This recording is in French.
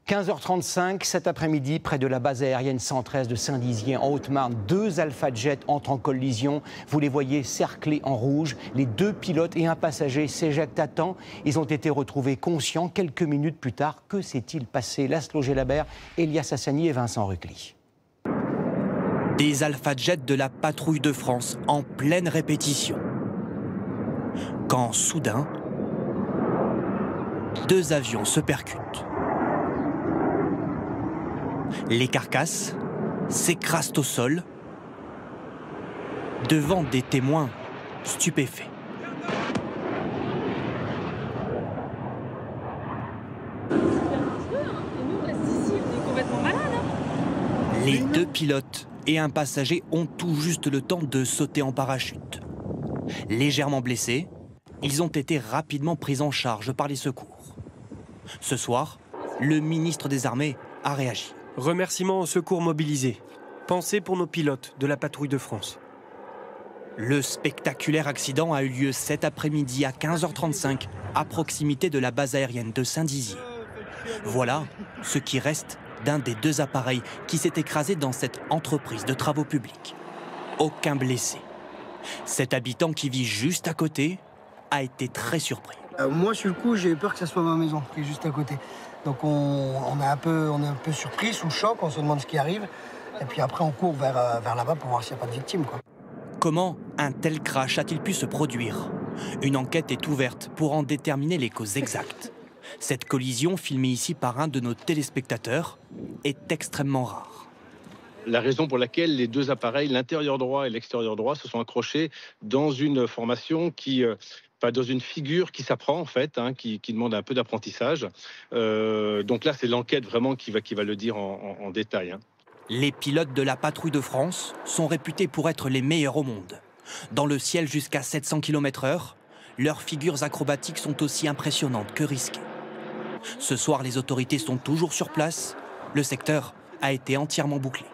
15h35, cet après-midi, près de la base aérienne 113 de Saint-Dizier, en Haute-Marne, 2 Alpha Jet entrent en collision. Vous les voyez cerclés en rouge. Les 2 pilotes et un passager s'éjectent à temps. Ils ont été retrouvés conscients quelques minutes plus tard. Que s'est-il passé? Laszlo Gelabert, Elias Hassani et Vincent Rucli. Des Alpha Jet de la patrouille de France en pleine répétition. Quand soudain, 2 avions se percutent. Les carcasses s'écrasent au sol devant des témoins stupéfaits. Les 2 pilotes et un passager ont tout juste le temps de sauter en parachute. Légèrement blessés, ils ont été rapidement pris en charge par les secours. Ce soir, le ministre des Armées a réagi. Remerciements aux secours mobilisés. Pensez pour nos pilotes de la patrouille de France. Le spectaculaire accident a eu lieu cet après-midi à 15h35 à proximité de la base aérienne de Saint-Dizier. Voilà ce qui reste d'un des 2 appareils qui s'est écrasé dans cette entreprise de travaux publics. Aucun blessé. Cet habitant qui vit juste à côté a été très surpris. Moi, sur le coup, j'ai eu peur que ça soit ma maison, qui est juste à côté. Donc on est un peu surpris, sous le choc, on se demande ce qui arrive. Et puis après, on court vers là-bas pour voir s'il n'y a pas de victime, quoi. Comment un tel crash a-t-il pu se produire? Une enquête est ouverte pour en déterminer les causes exactes. Cette collision, filmée ici par un de nos téléspectateurs, est extrêmement rare. La raison pour laquelle les 2 appareils, l'intérieur droit et l'extérieur droit, se sont accrochés dans une formation dans une figure qui s'apprend en fait, qui demande un peu d'apprentissage. Donc là, c'est l'enquête vraiment qui va le dire en détail. Les pilotes de la patrouille de France sont réputés pour être les meilleurs au monde. Dans le ciel jusqu'à 700 km/h, leurs figures acrobatiques sont aussi impressionnantes que risquées. Ce soir, les autorités sont toujours sur place. Le secteur a été entièrement bouclé.